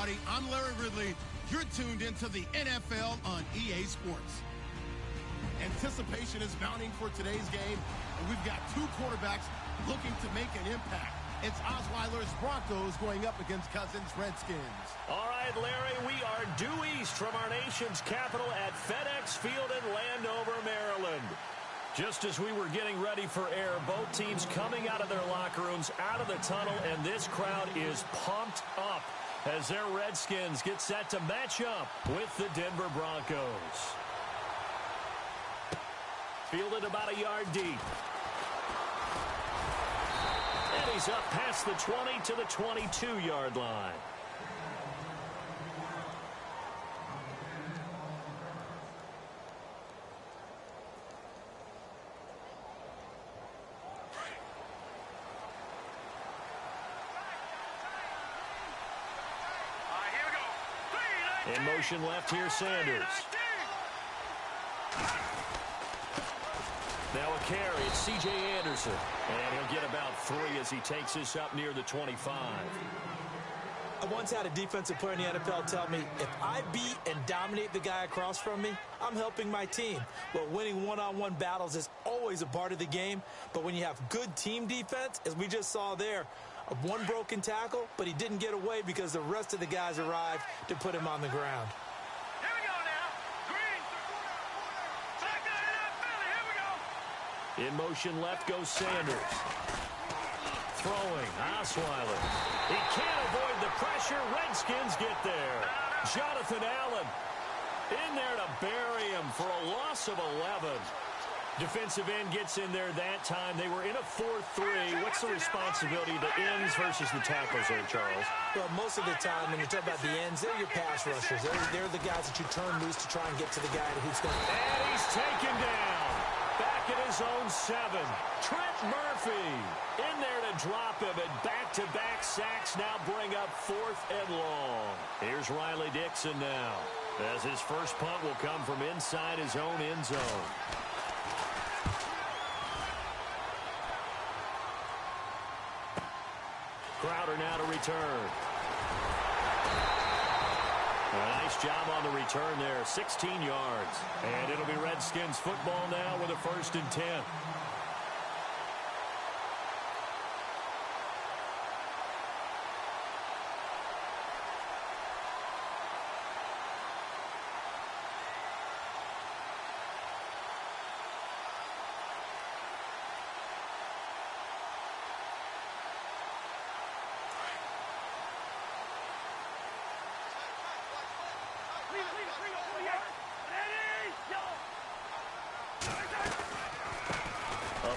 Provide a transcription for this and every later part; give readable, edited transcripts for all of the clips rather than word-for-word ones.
everybody. I'm Larry Ridley. You're tuned into the NFL on EA Sports. Anticipation is mounting for today's game, and we've got two quarterbacks looking to make an impact. It's Osweiler's Broncos going up against Cousins' Redskins. All right, Larry, we are due east from our nation's capital at FedEx Field in Landover, Maryland. Just as we were getting ready for air, both teams coming out of their locker rooms, out of the tunnel, and this crowd is pumped up as their Redskins get set to match up with the Denver Broncos. Fielded about a yard deep. And he's up past the 20 to the 22-yard line. In motion left here, Sanders. Now a carry, it's C.J. Anderson. And he'll get about 3 as he takes this up near the 25. I once had a defensive player in the NFL tell me, if I beat and dominate the guy across from me, I'm helping my team. Well, winning one-on-one battles is always a part of the game, but when you have good team defense, as we just saw there, one broken tackle, but he didn't get away because the rest of the guys arrived to put him on the ground. Here we go now. Green. Second and up, Philly. Here we go. In motion left goes Sanders. Throwing, Osweiler. He can't avoid the pressure. Redskins get there. Jonathan Allen in there to bury him for a loss of 11. Defensive end gets in there that time. They were in a 4-3. What's the responsibility of the ends versus the tackles there, Charles? Well, most of the time, when you talk about the ends, they're your pass rushers. They're the guys that you turn loose to try and get to the guy who's going to... And he's taken down. Back at his own 7. Trent Murphy in there to drop him. And back-to-back sacks now bring up 4th and long. Here's Riley Dixon now, as his first punt will come from inside his own end zone. Crowder now to return. A nice job on the return there, 16 yards. And it'll be Redskins football now with a 1st and 10.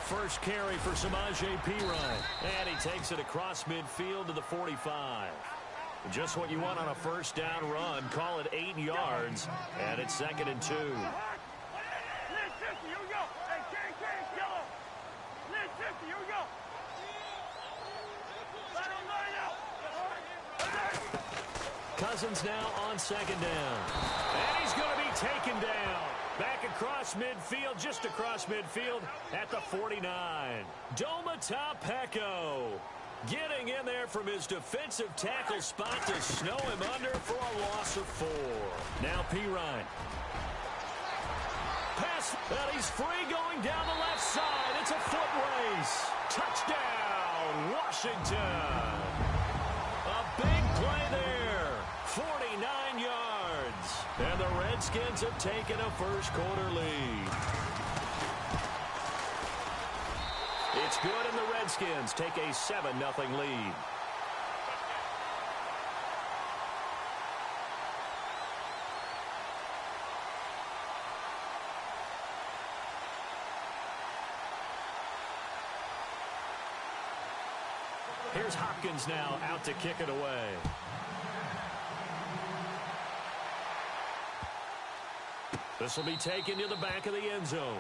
First carry for Samaje Perine. And he takes it across midfield to the 45. Just what you want on a first down run. Call it 8 yards. And it's 2nd and 2. Cousins now on 2nd down. And he's going to be taken down. Back across midfield, just across midfield at the 49. Domata Peko getting in there from his defensive tackle spot to snow him under for a loss of 4. Now Perine. Pass, and he's free going down the left side. It's a foot race. Touchdown, Washington. A big play there. 49 yards. And the Redskins have taken a first-quarter lead. It's good, and the Redskins take a 7-0 lead. Here's Hopkins now out to kick it away. This will be taken to the back of the end zone.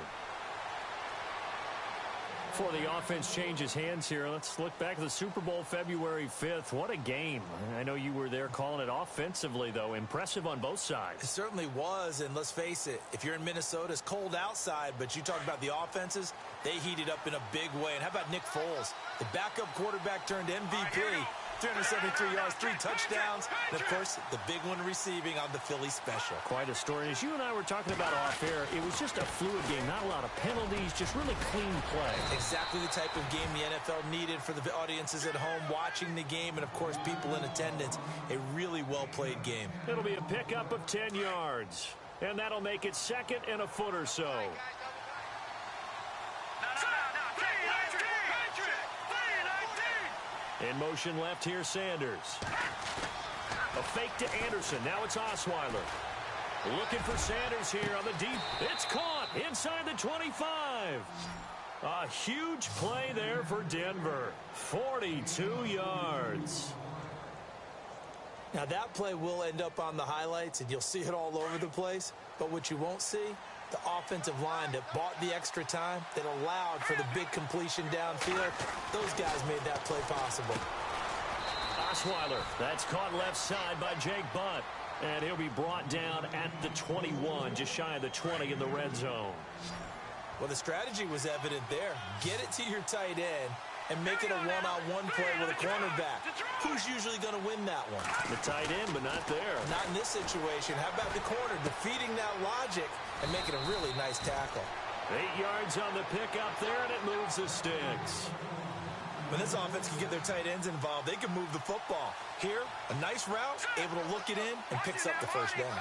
Before the offense changes hands here, let's look back at the Super Bowl February 5th. What a game. I know you were there calling it offensively, though. Impressive on both sides. It certainly was, and let's face it, if you're in Minnesota, it's cold outside, but you talk about the offenses, they heated up in a big way. And how about Nick Foles? The backup quarterback turned MVP. 373 yards, 3 touchdowns, and, of course, the big one receiving on the Philly special. Quite a story. As you and I were talking about off air, it was just a fluid game, not a lot of penalties, just really clean play. Exactly the type of game the NFL needed for the audiences at home watching the game and, of course, people in attendance. A really well-played game. It'll be a pickup of 10 yards, and that'll make it second and a foot or so. In motion left here, Sanders. A fake to Anderson. Now it's Osweiler. Looking for Sanders here on the deep. It's caught inside the 25. A huge play there for Denver. 42 yards. Now, that play will end up on the highlights, and you'll see it all over the place. But what you won't see, the offensive line that bought the extra time, that allowed for the big completion downfield. Those guys made that play possible. Osweiler, that's caught left side by Jake Butt. And he'll be brought down at the 21, just shy of the 20 in the red zone. Well, the strategy was evident there. Get it to your tight end and make it a one-on-one play with a cornerback. Who's usually going to win that one? The tight end, but not there. Not in this situation. How about the corner defeating that logic and making a really nice tackle? 8 yards on the pickup there, and it moves the sticks. When this offense can get their tight ends involved, they can move the football. Here, a nice route, able to look it in, and picks up the first down.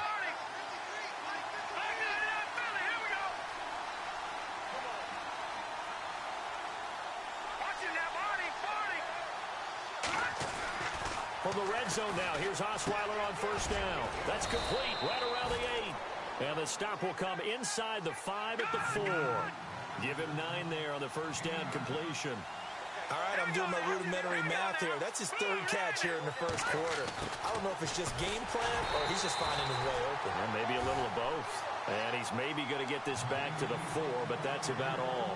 From the red zone now, here's Osweiler on first down. That's complete right around the 8. And the stop will come inside the 5 at the 4. Give him 9 there on the first down completion. All right, I'm doing my rudimentary math here. That's his 3rd catch here in the first quarter. I don't know if it's just game plan or he's just finding his way open. And maybe a little of both. And he's maybe going to get this back to the 4, but that's about all.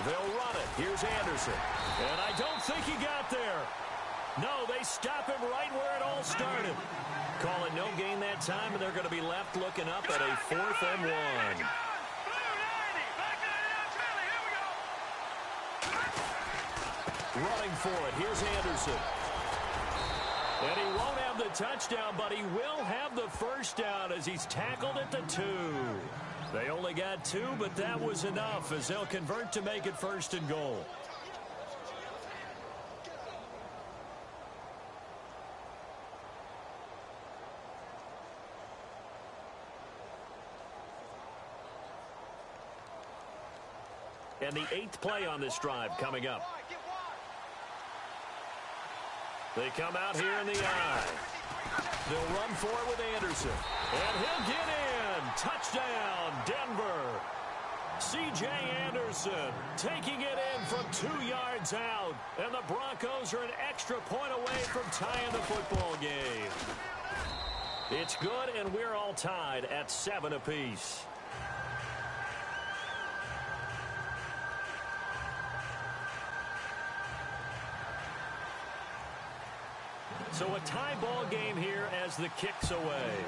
They'll run it. Here's Anderson. And I don't think he got there. No, they stop him right where it all started. Call it no gain that time, and they're going to be left looking up at a 4th and 1. Running for it. Here's Anderson. And he won't have the touchdown, but he will have the first down as he's tackled at the 2. They only got 2, but that was enough as they'll convert to make it 1st and goal. And the 8th play on this drive coming up. They come out here in the I. They'll run for it with Anderson. And he'll get in. Touchdown, Denver. C.J. Anderson taking it in from 2 yards out. And the Broncos are an extra point away from tying the football game. It's good, and we're all tied at 7 apiece. So a tie ball game here as the kick's away.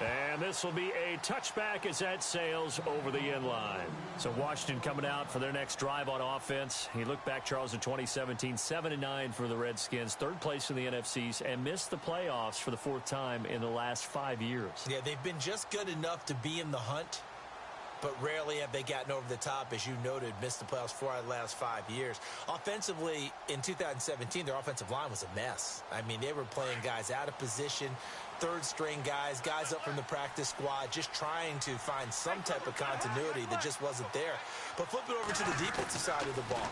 And this will be a touchback as that sails over the end line. So Washington coming out for their next drive on offense. You look back, Charles, in 2017, 7-9 for the Redskins, 3rd place in the NFCs, and missed the playoffs for the 4th time in the last 5 years. Yeah, they've been just good enough to be in the hunt, but rarely have they gotten over the top, as you noted, missed the playoffs 4 out of the last 5 years. Offensively, in 2017, their offensive line was a mess. I mean, they were playing guys out of position, 3rd-string guys up from the practice squad, just trying to find some type of continuity that just wasn't there. But flip it over to the defensive side of the ball.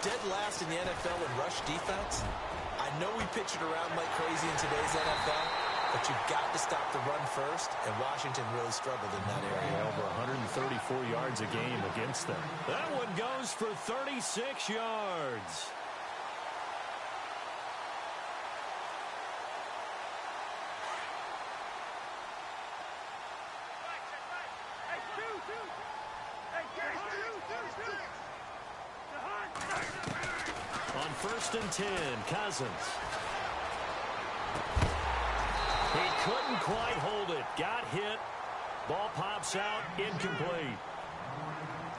Dead last in the NFL in rush defense. I know we pitch it around like crazy in today's NFL, but you've got to stop the run first, and Washington really struggled in that area. Over 134 yards a game against them. That one goes for 36 yards. 1st and 10. Cousins. He couldn't quite hold it. Got hit. Ball pops out. Incomplete.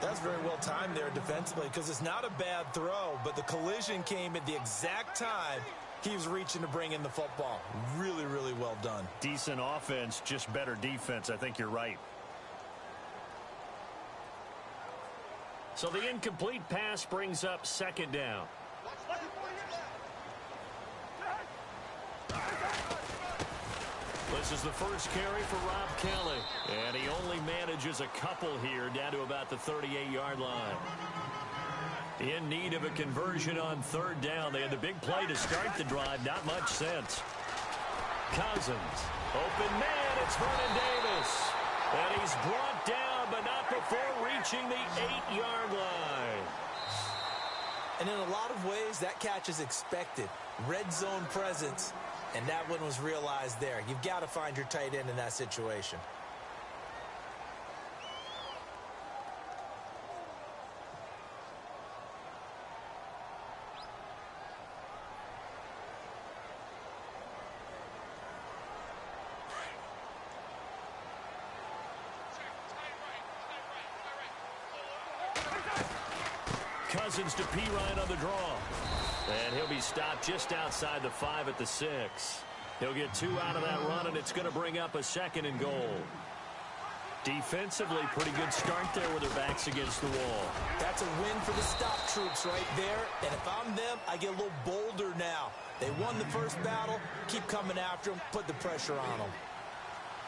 That's very well timed there defensively because it's not a bad throw, but the collision came at the exact time he was reaching to bring in the football. Really, really well done. Decent offense, just better defense. I think you're right. So the incomplete pass brings up 2nd down. This is the first carry for Rob Kelly, and he only manages a couple here down to about the 38-yard line. In need of a conversion on 3rd down. They had the big play to start the drive. Not much sense. Cousins. Open man. It's Vernon Davis. And he's brought down, but not before reaching the 8-yard line. And in a lot of ways, that catch is expected. Red zone presence. And that one was realized there. You've got to find your tight end in that situation. Cousins to P. Ryan on the draw. And he'll be stopped just outside the 5 at the 6. He'll get 2 out of that run, and it's going to bring up a 2nd and goal. Defensively, pretty good start there with their backs against the wall. That's a win for the stop troops right there. And if I'm them, I get a little bolder now. They won the first battle. Keep coming after them. Put the pressure on them.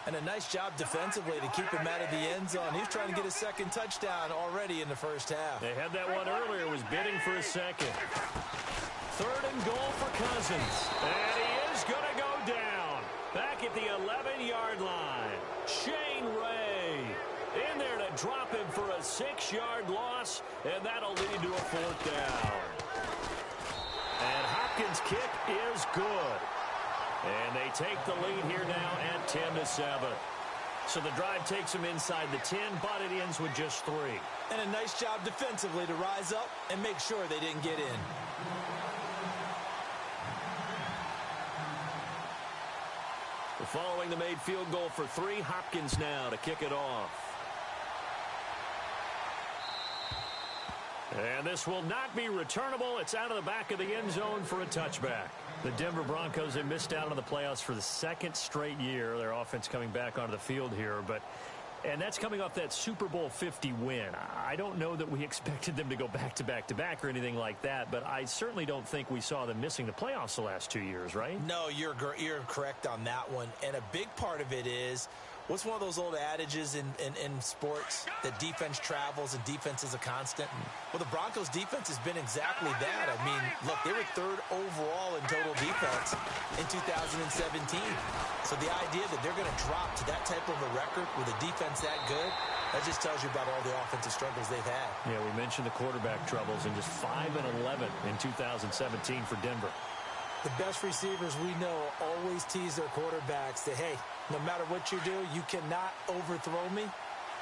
And a nice job defensively to keep him out of the end zone. He's trying to get a 2nd touchdown already in the first half. They had that one earlier. Was bidding for a 2nd. 3rd and goal for Cousins. And he is going to go down. Back at the 11-yard line. Shane Ray in there to drop him for a 6-yard loss. And that'll lead to a 4th down. And Hopkins' kick is good. And they take the lead here now at 10-7. So the drive takes them inside the 10, but it ends with just 3. And a nice job defensively to rise up and make sure they didn't get in. Following the made field goal for 3, Hopkins now to kick it off. And this will not be returnable. It's out of the back of the end zone for a touchback. The Denver Broncos have missed out on the playoffs for the 2nd straight year. Their offense coming back onto the field here, and that's coming off that Super Bowl 50 win. I don't know that we expected them to go back-to-back-to-back or anything like that, but I certainly don't think we saw them missing the playoffs the last 2 years, right? No, you're correct on that one. And a big part of it is, what's one of those old adages in sports that defense travels and defense is a constant? Well, the Broncos defense has been exactly that. I mean, look, they were 3rd overall in total defense in 2017. So the idea that they're going to drop to that type of a record with a defense that good, that just tells you about all the offensive struggles they've had. Yeah, we mentioned the quarterback troubles, and just 5-11 in 2017 for Denver. The best receivers we know always tease their quarterbacks that, hey, no matter what you do, you cannot overthrow me.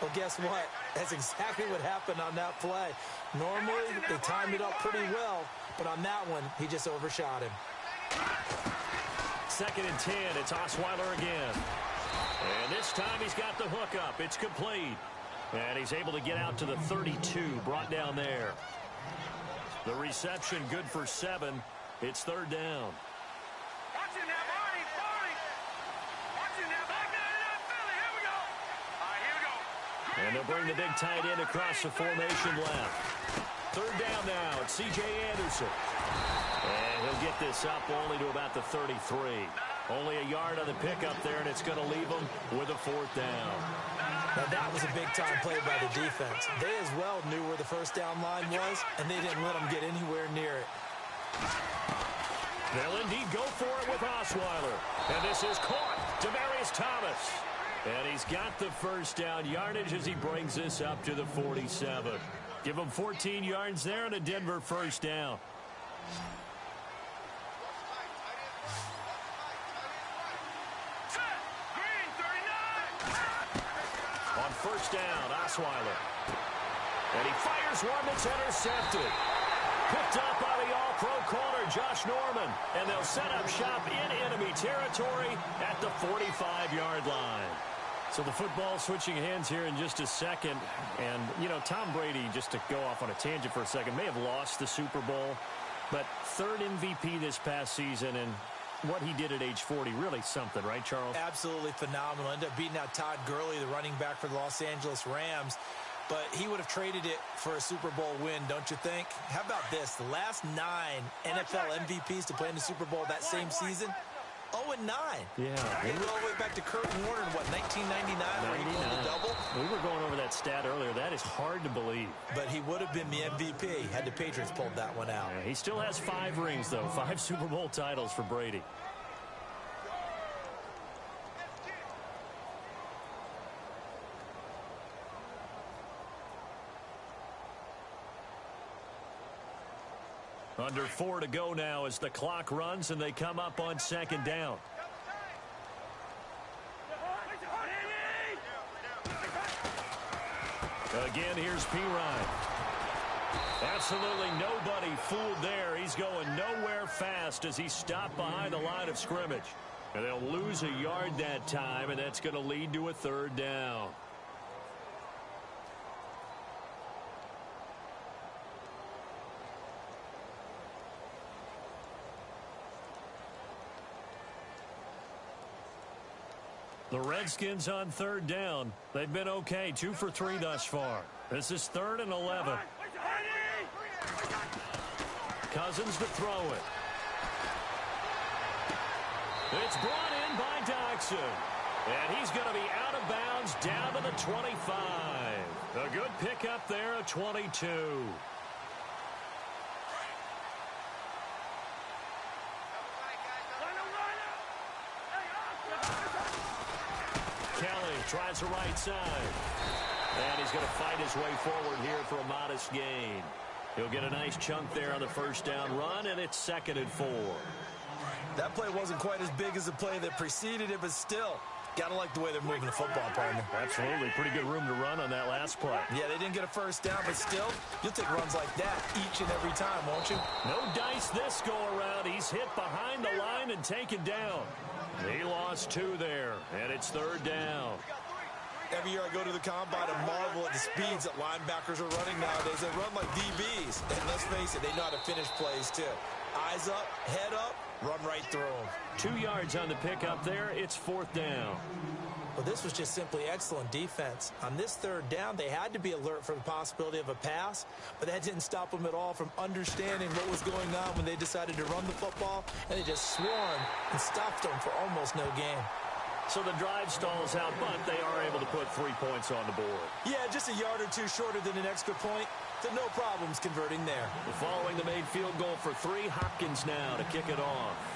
Well, guess what? That's exactly what happened on that play. Normally, they timed it up pretty well, but on that one, he just overshot him. 2nd and 10, it's Osweiler again. And this time he's got the hook up. It's complete. And he's able to get out to the 32, brought down there. The reception good for 7. It's 3rd down. Watch it now, Barney. Watch it now. Back to that Philly. Here we go. All right, here we go. And they'll bring the big tight end across the formation left. 3rd down now. It's C.J. Anderson. And he'll get this up only to about the 33. Only a yard on the pickup there, and it's going to leave him with a 4th down. Now, that was a big-time play by the defense. They as well knew where the 1st down line was, and they didn't let them get anywhere near it. They'll indeed go for it with Osweiler. And this is caught. Demaryius Thomas. And he's got the 1st down yardage as he brings this up to the 47. Give him 14 yards there and a Denver 1st down. On 1st down, Osweiler. And he fires one that's intercepted. Picked up by the all-pro corner, Josh Norman. And they'll set up shop in enemy territory at the 45-yard line. So the football switching hands here in just a second. And, you know, Tom Brady, just to go off on a tangent for a second, may have lost the Super Bowl. But third MVP this past season, and what he did at age 40, really something, right, Charles? Absolutely phenomenal. Ended up beating out Todd Gurley, the running back for the Los Angeles Rams. But he would have traded it for a Super Bowl win, don't you think? How about this? The last 9 NFL MVPs to play in the Super Bowl that same season, 0-9. Yeah. They go all the way back to Kurt Warner in, what, 1999, where he won the double? We were going over that stat earlier. That is hard to believe. But he would have been the MVP had the Patriots pulled that one out. Yeah, he still has 5 rings, though. 5 Super Bowl titles for Brady. Under 4 to go now as the clock runs and they come up on second down. Again, here's P. Ryan. Absolutely nobody fooled there. He's going nowhere fast as he stopped behind the line of scrimmage. And they'll lose a yard that time, and that's going to lead to a third down. The Redskins on third down. They've been okay, 2 for 3 thus far. This is 3rd and 11. Cousins to throw it. It's brought in by Doxson. And he's going to be out of bounds down to the 25. A good pickup there, a 22. Tries the right side. And he's going to fight his way forward here for a modest gain. He'll get a nice chunk there on the first down run, and it's 2nd and 4. That play wasn't quite as big as the play that preceded it, but still, got to like the way they're moving the football, partner. Absolutely. Pretty good room to run on that last play. Yeah, they didn't get a first down, but still, you'll take runs like that each and every time, won't you? No dice this go-around. He's hit behind the line and taken down. He lost 2 there, and it's 3rd down. Every year I go to the combine and marvel at the speeds that linebackers are running nowadays. They run like DBs. And let's face it, they know how to finish plays too. Eyes up, head up, run right through them. 2 yards on the pickup there. It's 4th down. Well, this was just simply excellent defense. On this 3rd down, they had to be alert for the possibility of a pass, but that didn't stop them at all from understanding what was going on when they decided to run the football, and they just swarmed and stopped them for almost no gain. So the drive stalls out, but they are able to put 3 points on the board. Yeah, just a yard or 2 shorter than an extra point. So no problems converting there. Following the made field goal for 3, Hopkins now to kick it off.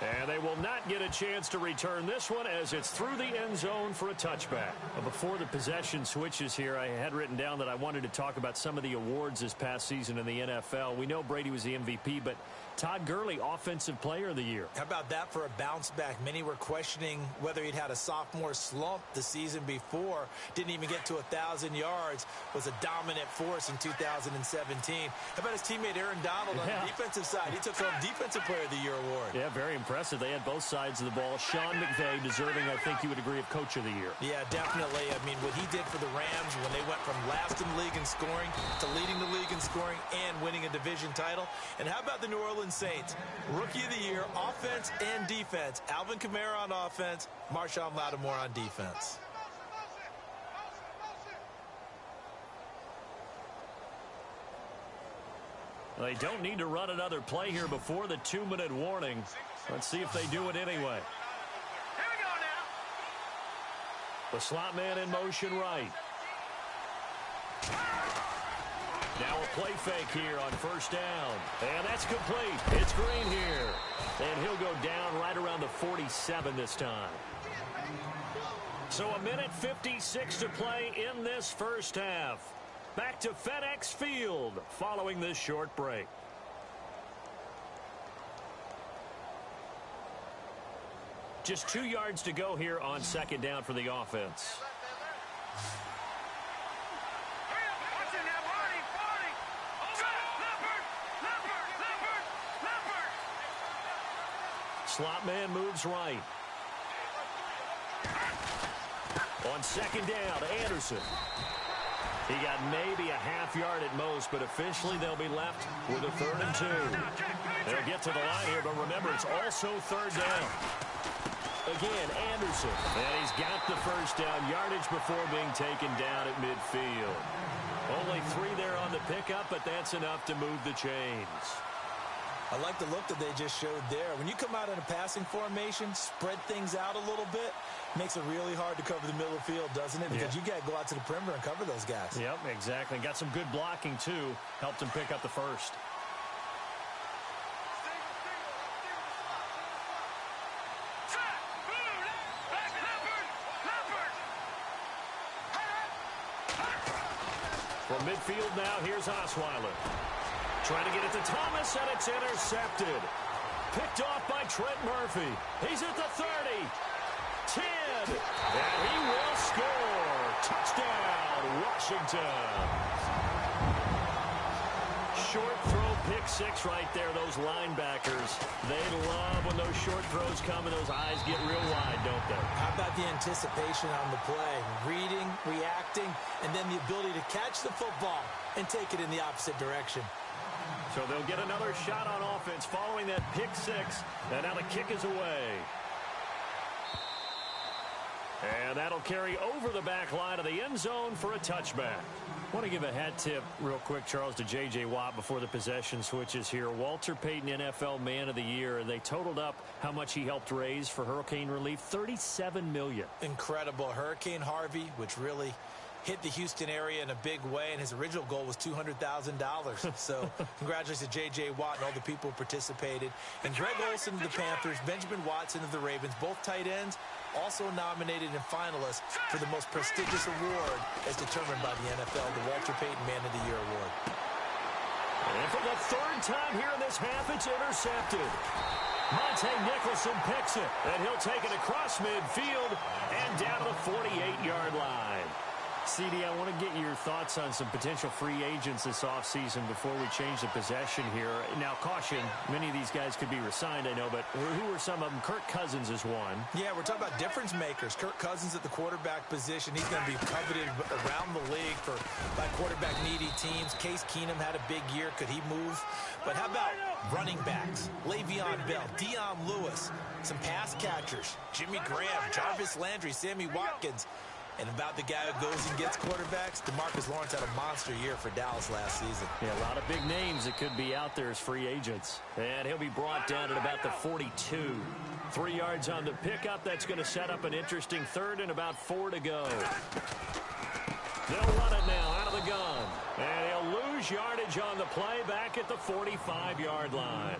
And they will not get a chance to return this one as it's through the end zone for a touchback. Before the possession switches here, I had written down that I wanted to talk about some of the awards this past season in the NFL. We know Brady was the MVP, but Todd Gurley, Offensive Player of the Year. How about that for a bounce back? Many were questioning whether he'd had a sophomore slump the season before. Didn't even get to 1,000 yards. Was a dominant force in 2017. How about his teammate Aaron Donald on the defensive side? He took home Defensive Player of the Year award. Yeah, very impressive. They had both sides of the ball. Sean McVay deserving, I think you would agree, of Coach of the Year. Yeah, definitely. I mean, what he did for the Rams when they went from last in the league in scoring to leading the league in scoring and winning a division title. And how about the New Orleans Saints? Rookie of the Year, offense and defense. Alvin Kamara on offense, Marshawn Lattimore on defense. They don't need to run another play here before the 2-minute warning. Let's see if they do it anyway. Here we go now. The slot man in motion right. Now a play fake here on first down. And that's complete. It's Green here. And he'll go down right around the 47 this time. So 1:56 to play in this first half. Back to FedEx Field following this short break. Just 2 yards to go here on second down for the offense. Watch it now, slot man moves right. On second down, Anderson. He got maybe a half yard at most, but officially they'll be left with a 3rd and 2. They'll get to the line here, but remember, it's also 3rd down. Again, Anderson. And he's got the first down yardage before being taken down at midfield. Only 3 there on the pickup, but that's enough to move the chains. I like the look that they just showed there. When you come out in a passing formation, spread things out a little bit, makes it really hard to cover the middle of the field, doesn't it? Because you got to go out to the perimeter and cover those guys. Yep, exactly. Got some good blocking, too. Helped him pick up the first. From midfield now, here's Osweiler. Trying to get it to Thomas, and it's intercepted. Picked off by Trent Murphy. He's at the 30. 10. And he will score. Touchdown, Washington. Short throw, pick 6 right there. Those linebackers, they love when those short throws come and those eyes get real wide, don't they? How about the anticipation on the play? Reading, reacting, and then the ability to catch the football and take it in the opposite direction. So they'll get another shot on offense following that pick 6, and now the kick is away. And that'll carry over the back line of the end zone for a touchback. I want to give a hat tip real quick, Charles, to J.J. Watt before the possession switches here. Walter Payton, NFL Man of the Year. They totaled up how much he helped raise for hurricane relief, $37 million. Incredible. Hurricane Harvey, which really hit the Houston area in a big way, and his original goal was $200,000. So congratulations to J.J. Watt and all the people who participated. And Greg Olsen of the Panthers, Benjamin Watson of the Ravens, both tight ends, also nominated and finalists for the most prestigious award as determined by the NFL, the Walter Payton Man of the Year Award. And for the 3rd time here in this half, it's intercepted. Monte Nicholson picks it, and he'll take it across midfield and down to the 48-yard line. CD, I want to get your thoughts on some potential free agents this offseason before we change the possession here. Now, caution, many of these guys could be re-signed, I know, but who are some of them? Kirk Cousins is one. Yeah, we're talking about difference makers. Kirk Cousins at the quarterback position. He's going to be coveted around the league by quarterback-needy teams. Case Keenum had a big year. Could he move? But how about running backs? Le'Veon Bell, Dion Lewis, some pass catchers, Jimmy Graham, Jarvis Landry, Sammy Watkins. And about the guy who goes and gets quarterbacks, DeMarcus Lawrence had a monster year for Dallas last season. Yeah, a lot of big names that could be out there as free agents. And he'll be brought down at about the 42. 3 yards on the pickup. That's going to set up an interesting 3rd and about 4 to go. They'll run it now out of the gun. And he'll lose yardage on the play back at the 45-yard line.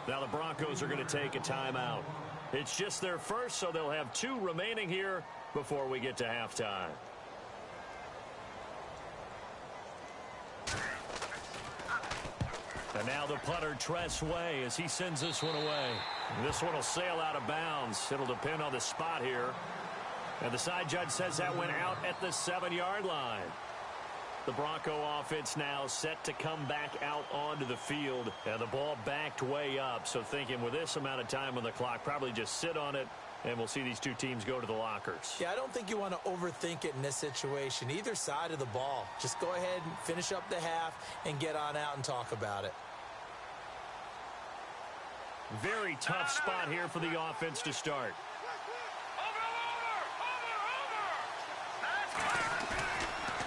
Now the Broncos are going to take a timeout. It's just their first, so they'll have 2 remaining here before we get to halftime. And now the punter, Tress Way, as he sends this one away. This one will sail out of bounds. It'll depend on the spot here. And the side judge says that went out at the 7-yard line. The Bronco offense now set to come back out onto the field. And the ball backed way up. So thinking with this amount of time on the clock, probably just sit on it. And we'll see these 2 teams go to the lockers. Yeah, I don't think you want to overthink it in this situation. Either side of the ball. Just go ahead and finish up the half and get on out and talk about it. Very tough spot here for the offense to start.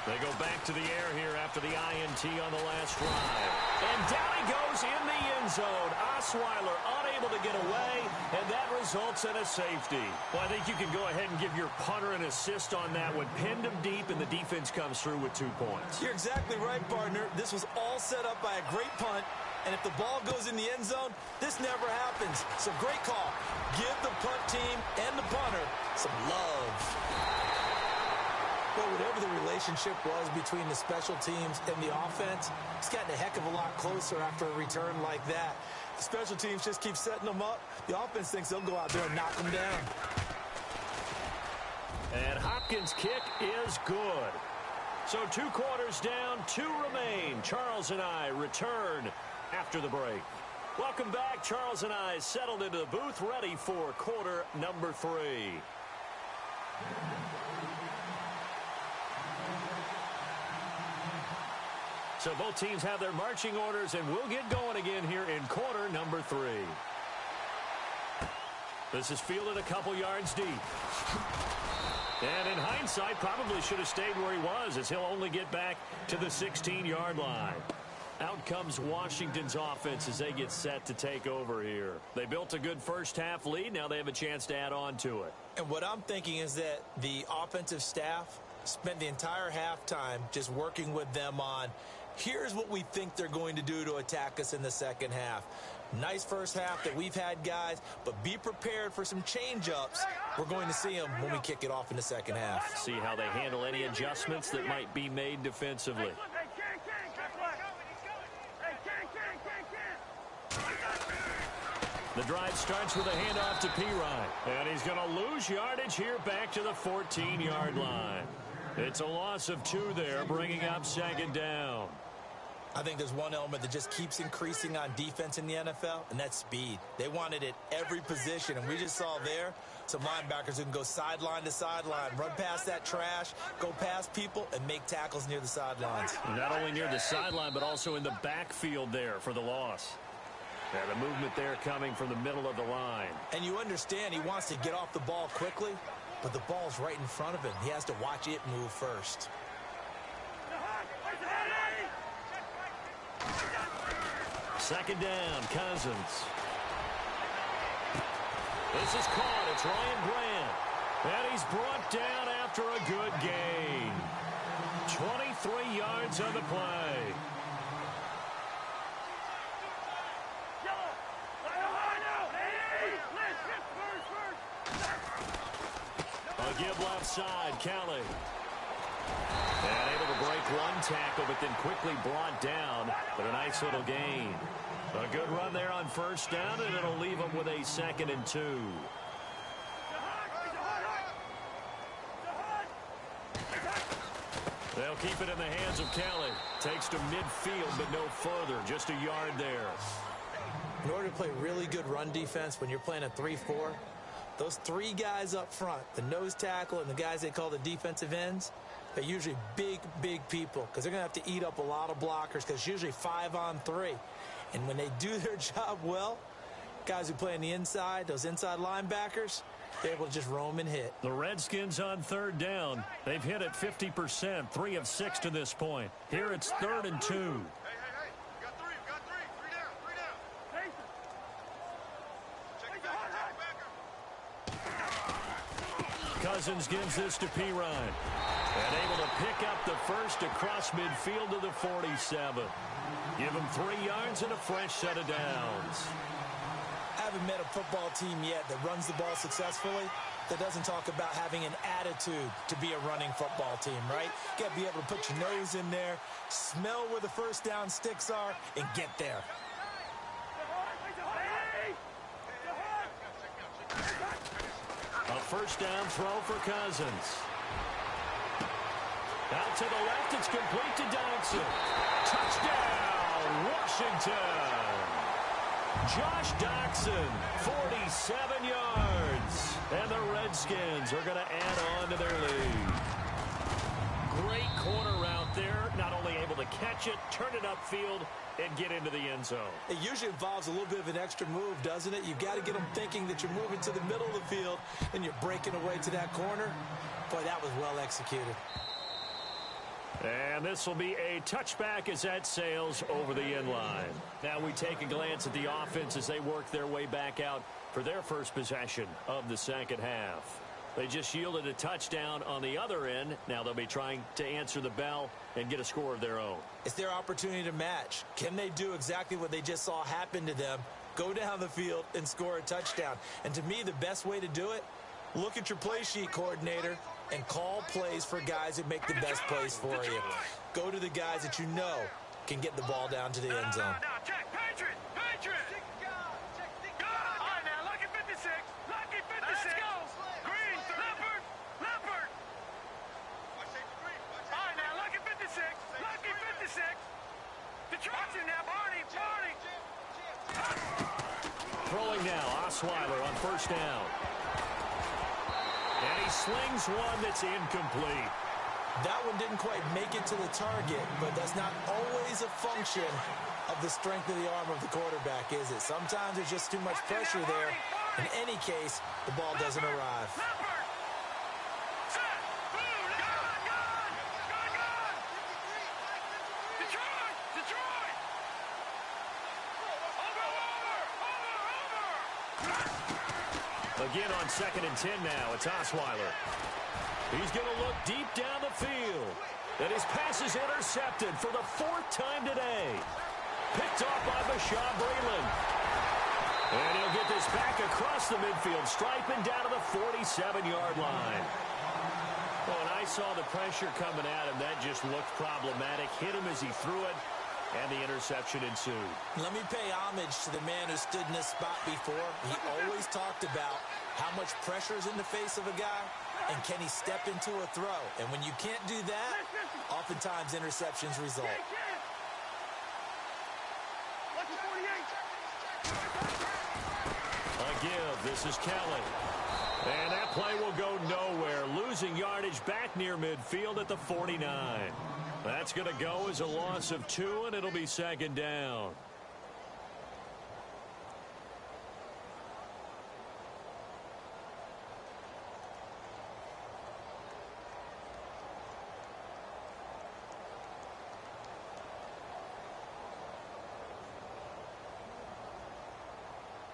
They go back to the air here after the INT on the last drive. And down he goes in the end zone. Osweiler unable to get away, and that results in a safety. Well, I think you can go ahead and give your punter an assist on that one. Pinned him deep, and the defense comes through with 2 points. You're exactly right, partner. This was all set up by a great punt, and if the ball goes in the end zone, this never happens. So great call. Give the punt team and the punter some love. Well, whatever the relationship was between the special teams and the offense, it's gotten a heck of a lot closer after a return like that. The special teams just keep setting them up. The offense thinks they'll go out there and knock them down. And Hopkins' kick is good. So 2 quarters down, 2 remain. Charles and I return after the break. Welcome back. Charles and I settled into the booth, ready for quarter number 3. So both teams have their marching orders, and we'll get going again here in quarter number 3. This is fielded a couple yards deep. And in hindsight, probably should have stayed where he was, as he'll only get back to the 16-yard line. Out comes Washington's offense as they get set to take over here. They built a good first-half lead. Now they have a chance to add on to it. And what I'm thinking is that the offensive staff spent the entire halftime just working with them on, here's what we think they're going to do to attack us in the second half. Nice first half that we've had, guys, but be prepared for some change-ups. We're going to see them when we kick it off in the second half. See how they handle any adjustments that might be made defensively. The drive starts with a handoff to Pirine. And he's going to lose yardage here back to the 14-yard line. It's a loss of 2 there, bringing up second down. I think there's one element that just keeps increasing on defense in the NFL, and that's speed. They want it at every position, and we just saw there some linebackers who can go sideline to sideline, run past that trash, go past people, and make tackles near the sidelines. Not only near the sideline, but also in the backfield there for the loss. Yeah, the movement there coming from the middle of the line. And you understand he wants to get off the ball quickly, but the ball's right in front of him. He has to watch it move first. Second down, Cousins. This is caught. It's Ryan Grant. And he's brought down after a good gain. 23 yards on the play. A give left side, Kelly. And able to break one tackle, but then quickly brought down. But a nice little gain. A good run there on first down, and it'll leave them with a 2nd and 2. They'll keep it in the hands of Kelly. Takes to midfield, but no further. Just a yard there. In order to play really good run defense when you're playing a 3-4, those 3 guys up front, the nose tackle and the guys they call the defensive ends, they're usually big, big people because they're going to have to eat up a lot of blockers because it's usually 5 on 3. And when they do their job well, guys who play on the inside, those inside linebackers, they're able to just roam and hit. The Redskins on third down. They've hit it 50%, 3 of 6 to this point. Here it's 3rd and 2. Hey, we got 3, we got 3. 3 down. Check it back. Cousins gives this to Pirine. And able to pick up the first across midfield to the 47. Give him 3 yards and a fresh set of downs. I haven't met a football team yet that runs the ball successfully that doesn't talk about having an attitude to be a running football team, right? You got to be able to put your nose in there, smell where the first down sticks are, and get there. A first down throw for Cousins. Out to the left, it's complete to Dodson. Touchdown, Washington. Josh Doxson, 47 yards. And the Redskins are going to add on to their lead. Great corner route there. Not only able to catch it, turn it upfield, and get into the end zone. It usually involves a little bit of an extra move, doesn't it? You've got to get them thinking that you're moving to the middle of the field and you're breaking away to that corner. Boy, that was well executed. And this will be a touchback as that sails over the end line. Now we take a glance at the offense as they work their way back out for their first possession of the second half. They just yielded a touchdown on the other end. Now they'll be trying to answer the bell and get a score of their own. It's their opportunity to match. Can they do exactly what they just saw happen to them? Go down the field and score a touchdown. And to me, the best way to do it, look at your play sheet coordinator and call plays for guys who make the best plays for you. Go to the guys that you know can get the ball down to the end zone. Now, check. Patriot. All right, now, lucky 56. Lucky 56. Let's go. Green. Leopard. All right, now, lucky 56. Lucky 56. Detroit's in now. Barney. throwing now. Osweiler on first down. And he slings one that's incomplete. That one didn't quite make it to the target, but that's not always a function of the strength of the arm of the quarterback, is it? Sometimes there's just too much pressure there. In any case, the ball doesn't arrive. Again on 2nd and 10 now. It's Osweiler. He's going to look deep down the field. And his pass is intercepted for the 4th time today. Picked off by Bashaw Breeland. And he'll get this back across the midfield stripe and down to the 47-yard line. Well, when I saw the pressure coming at him, that just looked problematic. Hit him as he threw it, and the interception ensued. Let me pay homage to the man who stood in this spot before. He always talked about how much pressure is in the face of a guy, and can he step into a throw. And when you can't do that, oftentimes interceptions result. A give. This is Kelly. And that play will go nowhere. Losing yardage back near midfield at the 49. That's going to go as a loss of 2, and it'll be 2nd down.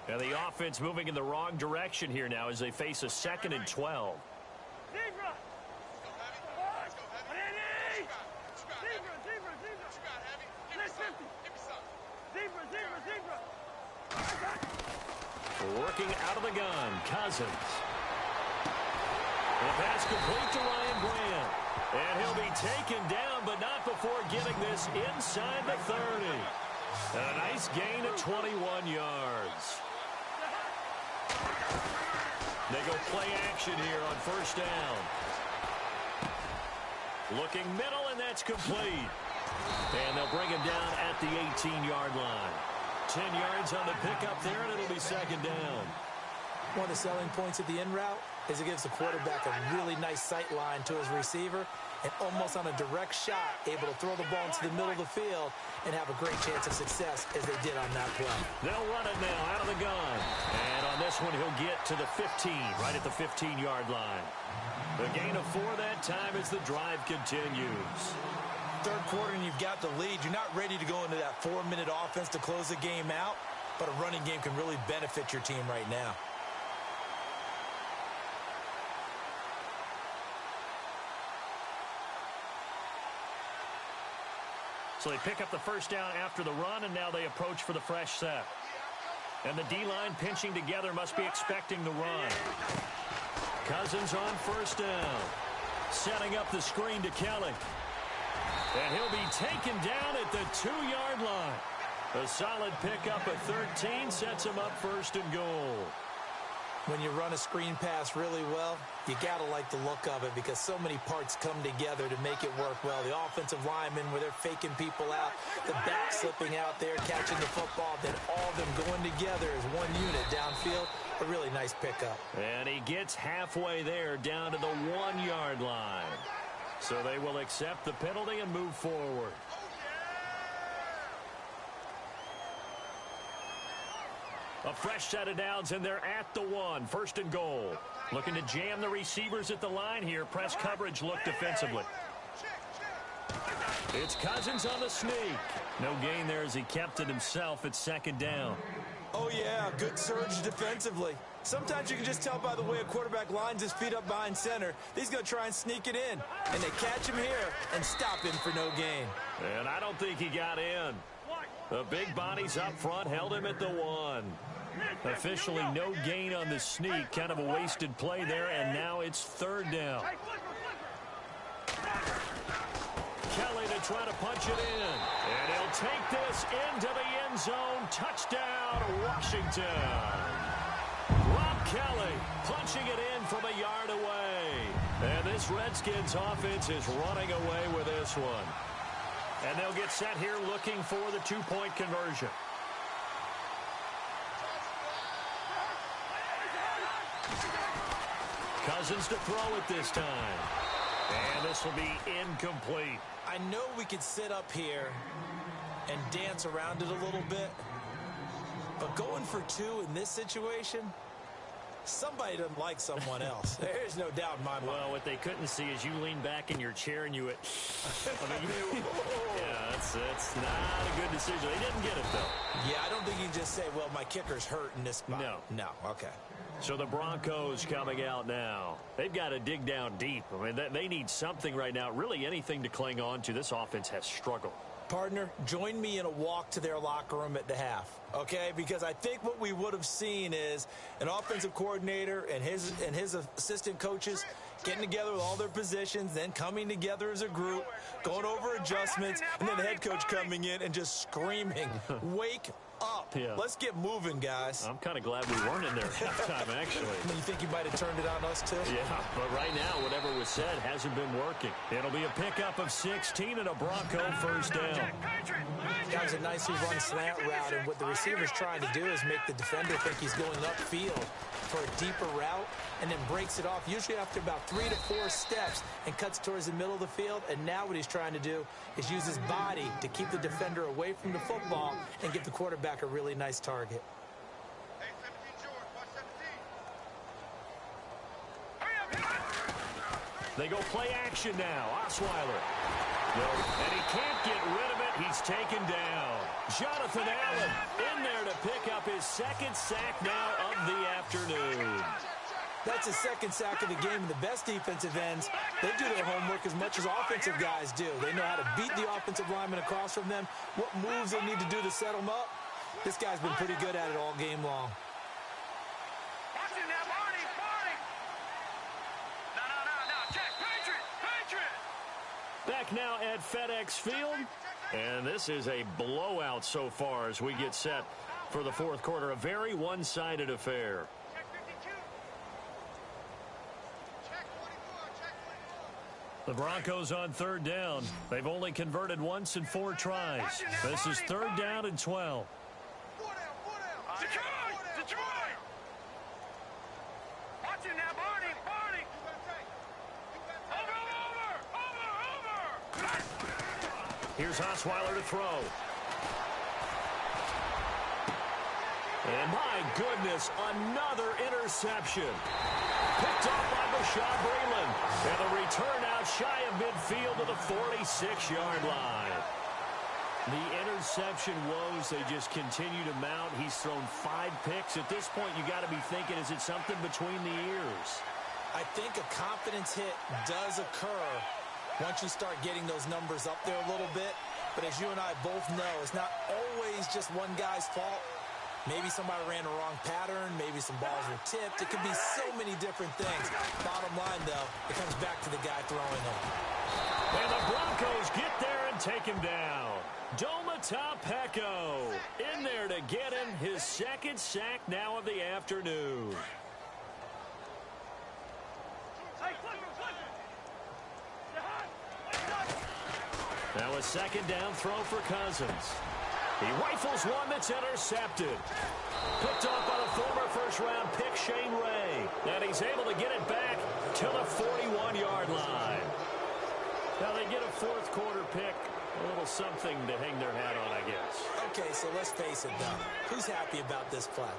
And the offense moving in the wrong direction here now as they face a 2nd and 12. Working out of the gun, Cousins. The pass complete to Ryan Grant. And he'll be taken down, but not before getting this inside the 30. A nice gain of 21 yards. They go play action here on first down. Looking middle, and that's complete. And they'll bring him down at the 18-yard line. 10 yards on the pickup there, and it'll be 2nd down. One of the selling points of the in route is it gives the quarterback a really nice sight line to his receiver, and almost on a direct shot, able to throw the ball into the middle of the field and have a great chance of success as they did on that play. They'll run it now out of the gun. And on this one, he'll get to the 15, right at the 15-yard line. The gain of 4 that time as the drive continues. Third quarter and you've got the lead. You're not ready to go into that 4-minute offense to close the game out, but a running game can really benefit your team right now. So they pick up the first down after the run, and now they approach for the fresh set. And the D-line pinching together must be expecting the run. Cousins on first down. Setting up the screen to Kelly. And he'll be taken down at the 2-yard line. A solid pickup of 13 sets him up 1st and goal. When you run a screen pass really well, you got to like the look of it because so many parts come together to make it work well. The offensive linemen, where they're faking people out, the back slipping out there, catching the football, then all of them going together as one unit downfield. A really nice pickup. And he gets halfway there down to the 1-yard line. So they will accept the penalty and move forward. A fresh set of downs, and they're at the 1. 1st and goal. Looking to jam the receivers at the line here. Press coverage look defensively. It's Cousins on the sneak. No gain there as he kept it himself at 2nd down. Oh, yeah, good surge defensively. Sometimes you can just tell by the way a quarterback lines his feet up behind center. He's going to try and sneak it in. And they catch him here and stop him for no gain. And I don't think he got in. The big bodies up front held him at the 1. Officially no gain on the sneak. Kind of a wasted play there, and now it's 3rd down. Kelly to try to punch it in. And he'll take this into the end zone. Touchdown, Washington. Rob Kelly punching it in from a yard away. And this Redskins offense is running away with this one. And they'll get set here looking for the 2-point conversion. Cousins to throw it this time. And this will be incomplete. I know we could sit up here and dance around it a little bit, but going for 2 in this situation, somebody doesn't like someone else. There's no doubt in my mind. Well, what they couldn't see is you lean back in your chair and you went, yeah, that's not a good decision. They didn't get it, though. Yeah, I don't think you can just say, well, my kicker's hurt in this spot. No, okay. So the Broncos coming out now. They've got to dig down deep. I mean, they need something right now, really anything to cling on to. This offense has struggled. Partner, join me in a walk to their locker room at the half, okay? Because I think what we would have seen is an offensive coordinator and his assistant coaches getting together with all their positions, then coming together as a group, going over adjustments, and then the head coach coming in and just screaming, wake up. Yeah. Let's get moving, guys. I'm kind of glad we weren't in there at halftime, actually. You think you might have turned it on us, too? Yeah, but right now, whatever was said hasn't been working. It'll be a pickup of 16 and a Bronco first down. That was a nicely run slant route, and what the receiver's trying to do is make the defender think he's going upfield for a deeper route, and then breaks it off, usually after about 3 to 4 steps, and cuts towards the middle of the field. And now what he's trying to do is use his body to keep the defender away from the football and give the quarterback a really nice target. Hey, 17 George, watch 17. They go play action now. Osweiler. And he can't get rid of it. He's taken down. Jonathan Allen in there to pick up his second sack now of the afternoon. That's his second sack of the game, and the best defensive ends, they do their homework as much as offensive guys do. They know how to beat the offensive lineman across from them, what moves they need to do to set them up. This guy's been pretty good at it all game long. Watch it now, Barney. No. Check. Patriot. Back now at FedEx Field. And this is a blowout so far as we get set for the fourth quarter. A very one-sided affair. Check 52. Check 44. The Broncos on third down. They've only converted once in 4 tries. This is third down and 12. 4 down. Detroit. Watch it now, Barney. Over. Here's Osweiler to throw. And my goodness, another interception. Picked off by Bashaud Breeland. And a return out shy of midfield to the 46-yard line. The interception woes, they just continue to mount. He's thrown 5 picks. At this point, you got to be thinking, is it something between the ears? I think a confidence hit does occur once you start getting those numbers up there a little bit. But as you and I both know, it's not always just one guy's fault. Maybe somebody ran the wrong pattern. Maybe some balls were tipped. It could be so many different things. Bottom line, though, it comes back to the guy throwing them. And the Broncos get there and take him down. Domata-Peko in there to get him his second sack now of the afternoon. Now a second down throw for Cousins. He rifles one that's intercepted. Picked off by the former first-round pick, Shane Ray. And he's able to get it back to the 41-yard line. Now they get a fourth quarter pick. A little something to hang their hat on, I guess. Okay, so let's face it, though. Who's happy about this play?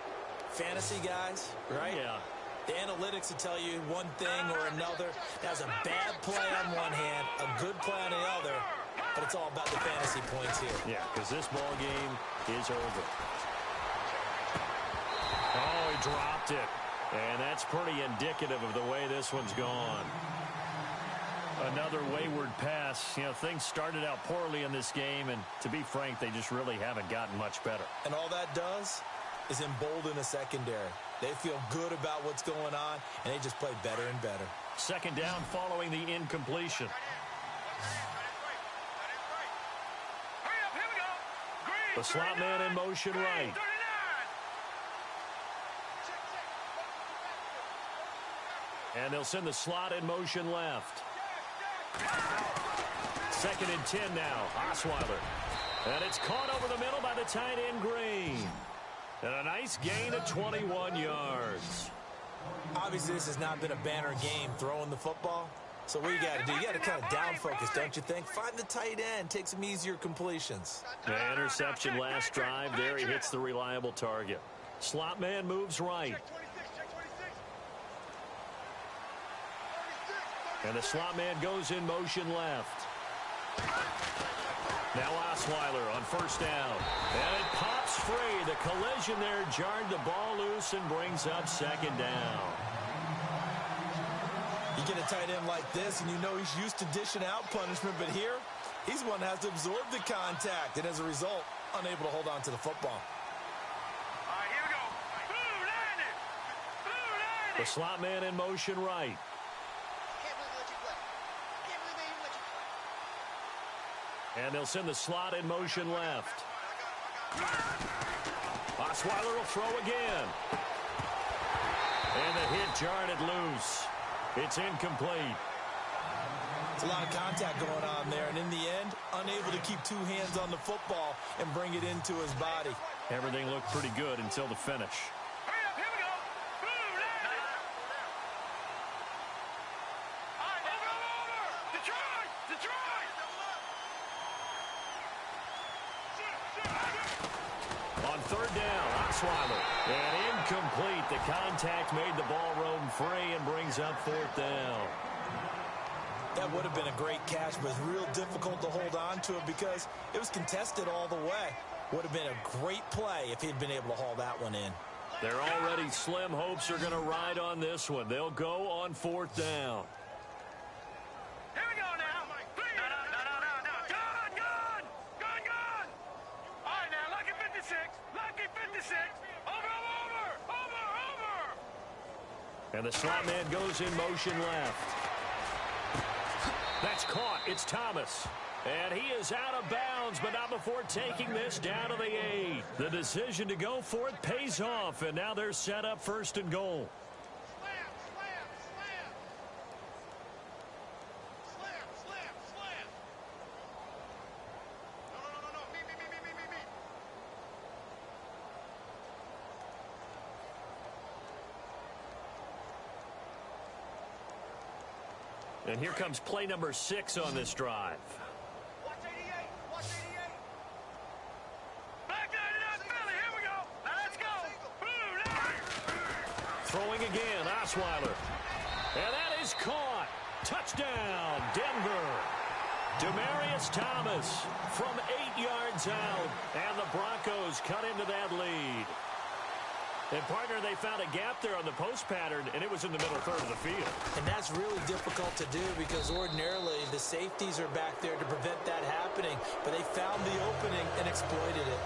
Fantasy guys, right? Yeah. The analytics will tell you one thing or another. That's a bad play on one hand, a good play on the other. But it's all about the fantasy points here. Yeah, because this ball game is over. Oh, he dropped it. And that's pretty indicative of the way this one's gone. Another wayward pass. You know, things started out poorly in this game, and to be frank, they just really haven't gotten much better. And all that does is embolden a secondary. They feel good about what's going on, and they just play better and better. Second down following the incompletion. The slot man in motion right. And they'll send the slot in motion left. Second and 10 now. Osweiler. And it's caught over the middle by the tight end Green. And a nice gain of 21 yards. Obviously, this has not been a banner game throwing the football. So what you got to do, you got to kind of down focus, don't you think? Find the tight end, take some easier completions. The interception last drive. There he hits the reliable target. Slot man moves right. And the slot man goes in motion left. Now Osweiler on first down. And it pops free. The collision there jarred the ball loose and brings up second down. You get a tight end like this, and you know he's used to dishing out punishment, but here, he's the one that has to absorb the contact, and as a result, unable to hold on to the football. All right, here we go. Blue landed. Blue landed. The slot man in motion right. And they'll send the slot in motion left. Osweiler will throw again. And the hit jarred it loose. It's incomplete. It's a lot of contact going on there, and in the end, unable to keep two hands on the football and bring it into his body. Everything looked pretty good until the finish. Hurry up, here we go. Blue landed. All right, over. Detroit. On third down, Osweiler. And incomplete. The contact made the ball roam free and brings up fourth down. That would have been a great catch, but it's real difficult to hold on to it because it was contested all the way. Would have been a great play if he'd been able to haul that one in. Their already slim hopes are going to ride on this one. They'll go on fourth down. Here we go now. Please. No. Gun. All right, now, lucky 56. Lucky 56. Over. And the slot man goes in motion left. That's caught. It's Thomas. And he is out of bounds, but not before taking this down to the 8. The decision to go for it pays off, and now they're set up first and goal. And here comes play number 6 on this drive. Watch 88. Back 99 Philly. Here we go. Now let's go. Blue. Throwing again, Osweiler. And that is caught. Touchdown, Denver. Demaryius Thomas from 8 yards out. And the Broncos cut into that lead. And, partner, they found a gap there on the post pattern, and it was in the middle third of the field. And that's really difficult to do because ordinarily the safeties are back there to prevent that happening. But they found the opening and exploited it.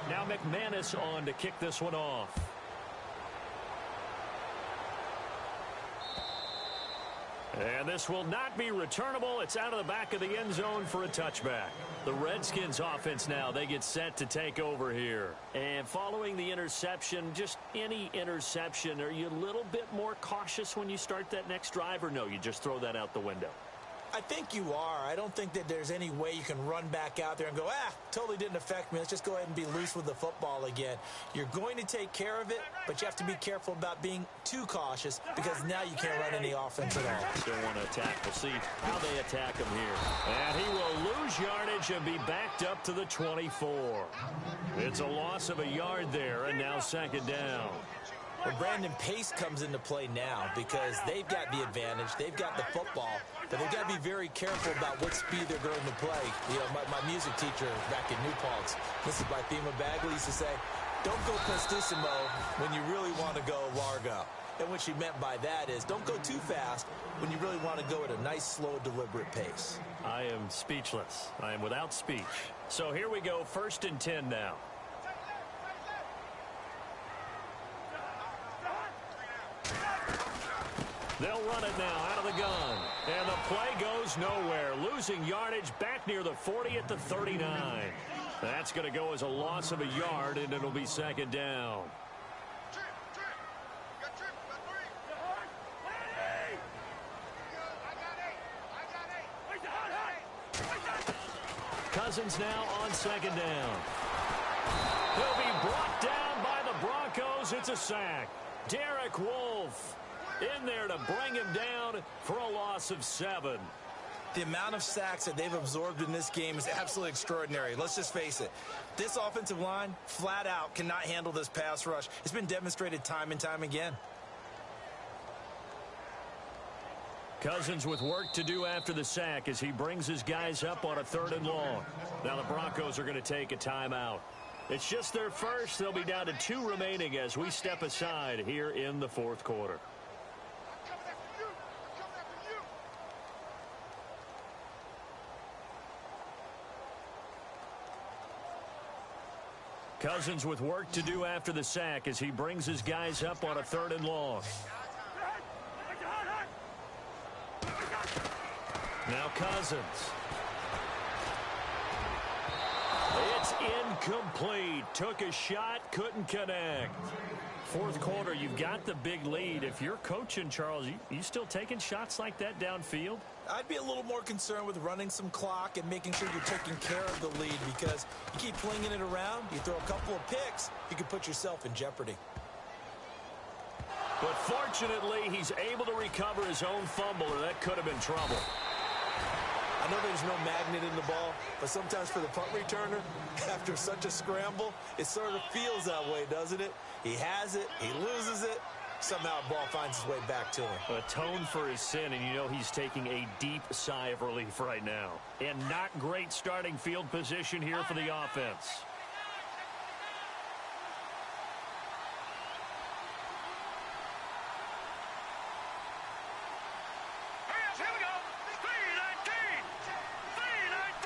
Now McManus on to kick this one off. And this will not be returnable. It's out of the back of the end zone for a touchback. The Redskins offense now, they get set to take over here. And following the interception, just any interception, are you a little bit more cautious when you start that next drive, or no, you just throw that out the window? I think you are. I don't think that there's any way you can run back out there and go, totally didn't affect me. Let's just go ahead and be loose with the football again. You're going to take care of it, but you have to be careful about being too cautious because now you can't run any offense at all. Still want to attack. We'll see how they attack him here. And he will lose yardage and be backed up to the 24. It's a loss of a yard there, and now second down. Well, Brandon, pace comes into play now because they've got the advantage. They've got the football, but they've got to be very careful about what speed they're going to play. You know, my music teacher back in New Paltz, this is by Thema Bagley, used to say, don't go prestissimo when you really want to go largo. And what she meant by that is don't go too fast when you really want to go at a nice, slow, deliberate pace. I am speechless. I am without speech. So here we go, 1st and 10 now. They'll run it now out of the gun. And the play goes nowhere. Losing yardage back near the 40 at the 39. That's going to go as a loss of a yard, and it'll be second down. Cousins now on second down. He'll be brought down by the Broncos. It's a sack. Derek Wolfe in there to bring him down for a loss of 7. The amount of sacks that they've absorbed in this game is absolutely extraordinary. Let's just face it. This offensive line, flat out, cannot handle this pass rush. It's been demonstrated time and time again. Cousins with work to do after the sack as he brings his guys up on a 3rd and long. Now the Broncos are going to take a timeout. It's just their first. They'll be down to 2 remaining as we step aside here in the 4th quarter. Cousins with work to do after the sack as he brings his guys up on a 3rd and long. Now Cousins. It's incomplete. Took a shot, couldn't connect. 4th quarter, you've got the big lead. If you're coaching, Charles, you still taking shots like that downfield? I'd be a little more concerned with running some clock and making sure you're taking care of the lead, because you keep flinging it around, you throw a couple of picks, you can put yourself in jeopardy. But fortunately, he's able to recover his own fumble, or that could have been trouble. I know there's no magnet in the ball, but sometimes for the punt returner, after such a scramble, it sort of feels that way, doesn't it? He has it, he loses it, somehow the ball finds its way back to him. Atone for his sin, and you know he's taking a deep sigh of relief right now. And not great starting field position here for the offense. Here we go. 319. 319.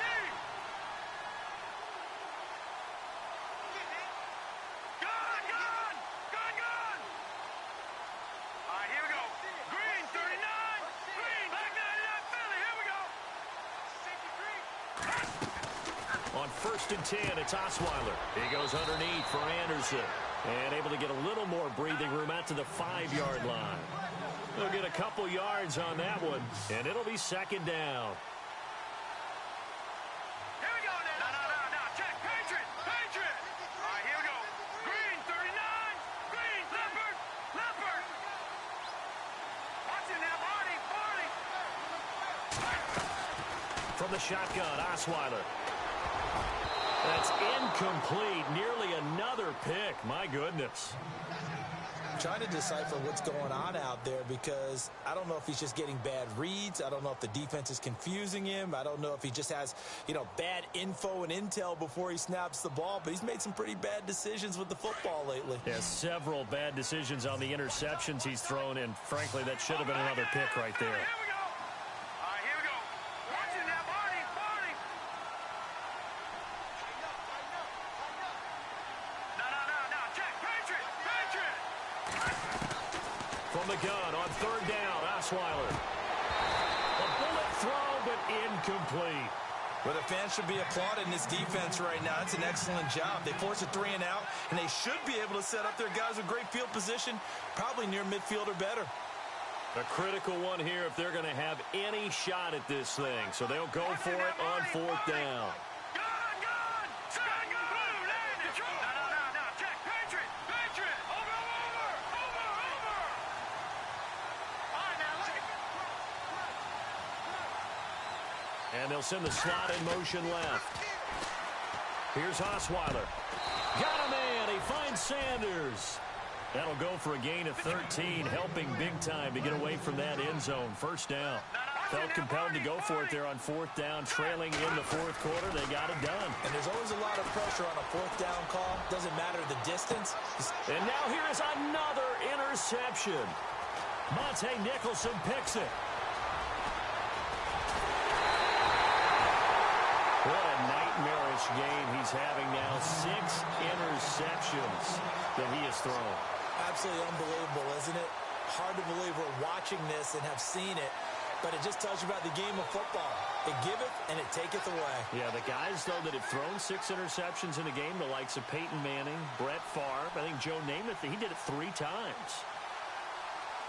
Gone. All right, here we go. Green, 39. Green, black 99, Philly. Here we go. On 1st and 10, it's Osweiler. He goes underneath for Anderson. And able to get a little more breathing room out to the 5-yard line. He'll get a couple yards on that one, and it'll be 2nd down. Here we go now. No. Check. Patriot. All right, here we go. Green, 39. Green, Leopard. Watch it now, Barney. From the shotgun, Osweiler. That's incomplete. Nearly another pick. My goodness. Trying to decipher what's going on out there, because I don't know if he's just getting bad reads. I don't know if the defense is confusing him. I don't know if he just has, bad info and intel before he snaps the ball, but he's made some pretty bad decisions with the football lately. Yeah, several bad decisions on the interceptions he's thrown, and frankly, that should have been another pick right there. Here we go. All right, here we go. Watch it now, Barney. No. Check. Patriot. From the gun on 3rd down, Osweiler. A bullet throw, but incomplete. Well, the fans should be applauding this defense right now. It's an excellent job. They force a 3 and out, and they should be able to set up their guys with great field position, probably near midfield or better. A critical one here if they're going to have any shot at this thing. So they'll go for it on 4th down. Gone. Sky blue, land control. No. Check. Patriot. Over. All right, now, look. And they'll send the slot in motion left. Here's Osweiler. Got a man. He finds Sanders. That'll go for a gain of 13, helping big time to get away from that end zone. 1st down. Felt compelled to go for it there on 4th down, trailing in the 4th quarter. They got it done. And there's always a lot of pressure on a 4th down call. Doesn't matter the distance. And now here is another interception. Monte Nicholson picks it. What a nightmarish game he's having now. 6 interceptions that he has thrown. Absolutely unbelievable, isn't it? Hard to believe we're watching this and have seen it, but it just tells you about the game of football. It giveth and it taketh away. Yeah, the guys, though, that have thrown 6 interceptions in a game, the likes of Peyton Manning, Brett Favre, I think Joe Namath, he did it 3 times.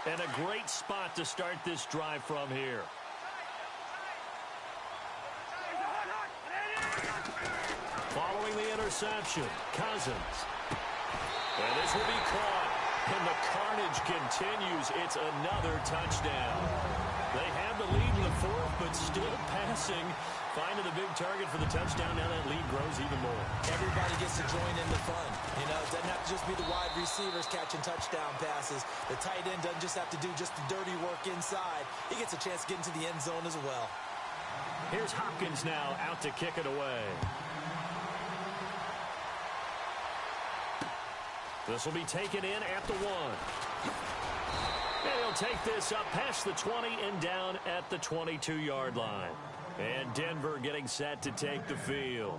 And a great spot to start this drive from here. reception. Cousins. And this will be caught. And the carnage continues. It's another touchdown. They have the lead in the fourth, but still passing. Finding the big target for the touchdown. Now that lead grows even more. Everybody gets to join in the fun. You know, it doesn't have to just be the wide receivers catching touchdown passes. The tight end doesn't just have to do just the dirty work inside. He gets a chance to get into the end zone as well. Here's Hopkins now out to kick it away. This will be taken in at the 1. And he'll take this up past the 20 and down at the 22-yard line. And Denver getting set to take the field.